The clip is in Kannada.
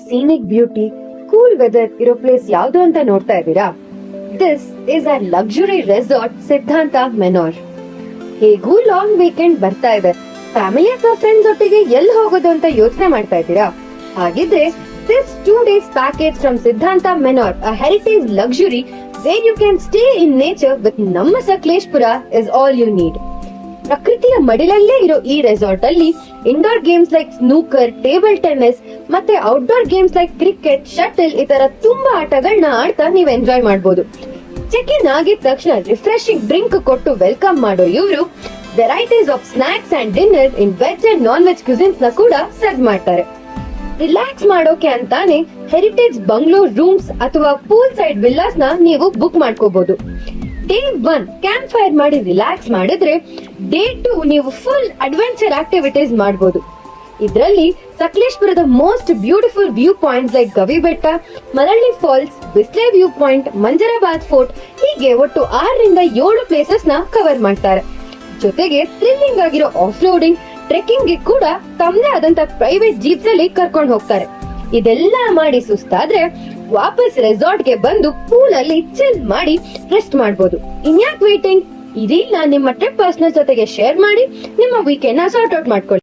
ಸೀನಿಕ್ ಬ್ಯೂಟಿ, ಕೂಲ್ ವೆದರ್ ಇರೋ ಪ್ಲೇಸ್ ಯಾವ್ದು ಅಂತ ನೋಡ್ತಾ ಇದ್ದೀರಾ? This is a luxury resort ಸಿದ್ಧಾಂತ ಮೆನೋರ್. ಹೇಗೂ ಲಾಂಗ್ ವೀಕೆಂಡ್ ಬರ್ತಾ ಇದೆ, ಫ್ಯಾಮಿಲಿ ಅಥವಾ ಫ್ರೆಂಡ್ಸ್ ಒಟ್ಟಿಗೆ ಎಲ್ಲಿ ಹೋಗೋದು ಅಂತ ಯೋಚನೆ ಮಾಡ್ತಾ ಇದ್ದೀರಾ? ಹಾಗಿದ್ರೆ this 2 days package from Siddhanta Menor, a heritage luxury where you can stay in nature with ನಮ್ಮ Sakleshpur is all you need. ಪ್ರಕೃತಿಯ ಮಡಿಲಲ್ಲೇ ಇರೋ ಈ ರೆಸಾರ್ಟ್ ಅಲ್ಲಿ indoor games like snooker, table tennis ಮತ್ತೆ outdoor games like cricket, shuttle ಈ ತರ ತುಂಬಾ ಆಟಗಳನ್ನ ಆಡ್ತಾ ನೀವು ಎಂಜಾಯ್ ಮಾಡಬಹುದು. ಚೆಕ್ ಇನ್ ಆಗಿದ ತಕ್ಷಣ ರಿಫ್ರೆಶಿಂಗ್ ಡ್ರಿಂಕ್ ಕೊಟ್ಟು ವೆಲ್ಕಮ್ ಮಾಡೋ ಇವರು varieties of snacks and dinner in veg and non veg cuisines ನ ಕೂಡ ಸರ್ವ್ ಮಾಡ್ತಾರೆ. ರಿಲ್ಯಾಕ್ಸ್ ಮಾಡೋಕೆ ಅಂತಾನೆ ಹೆರಿಟೇಜ್ ಬಂಗ್ಲೋ ರೂಮ್ಸ್ ಅಥವಾ ಪೂಲ್ ಸೈಡ್ ವಿಲ್ಲಾಸ್ ನ ನೀವು ಬುಕ್ ಮಾಡ್ಕೋಬಹುದು. ಡೇ 1 ಕ್ಯಾಂಪ್ ಫೈರ್ ಮಾಡಿ ರಿಲ್ಯಾಕ್ಸ್ ಮಾಡಿದ್ರೆ ಡೇ 2 ನೀವು ಫುಲ್ ಅಡ್ವೆಂಚರ್ ಆಕ್ಟಿವಿಟೀಸ್ ಮಾಡಬಹುದು. ಇದರಲ್ಲಿ ಸಕಲೇಶಪುರದ most beautiful view points like Gavi Betta, Marali falls, Bisle view point, Manjarabad fort ಹೀಗೆ ಒಟ್ಟು 6 ರಿಂದ 7 ಪ್ಲೇಸಸ್ ನ ಕವರ್ ಮಾಡ್ತಾರೆ. ಜೊತೆಗೆ ಥ್ರಿಲ್ಲಿಂಗ್ ಆಗಿರೋ ಆಫ್ ರೋಡಿಂಗ್, ಟ್ರೆಕ್ಕಿಂಗ್ ಗೆ ಕೂಡ ತಮ್ಮದೇ ಆದಂತ ಪ್ರೈವೇಟ್ ಜೀಪ್ಸ್ ಅಲ್ಲಿ ಕರ್ಕೊಂಡು ಹೋಗ್ತಾರೆ. ಇದೆಲ್ಲ ಮಾಡಿ ಸುಸ್ತಾದ್ರೆ ವಾಪಸ್ ರೆಸಾರ್ಟ್ ಗೆ ಬಂದು ಪೂಲ್ ಅಲ್ಲಿ ಚಿಲ್ ಮಾಡಿ ರೆಸ್ಟ್ ಮಾಡಬಹುದು. ಇನ್ಯಾಕ್ ವೇಟಿಂಗ್, ಇದೀಗ ನಿಮ್ಮ ಟ್ರಿಪ್ ಪರ್ಸನಲ್ ಜೊತೆಗೆ ಶೇರ್ ಮಾಡಿ ನಿಮ್ಮ ವೀಕೆಂಡ್ ನ ಸಾರ್ಟ್ ಔಟ್ ಮಾಡ್ಕೊಳ್ಳಿ.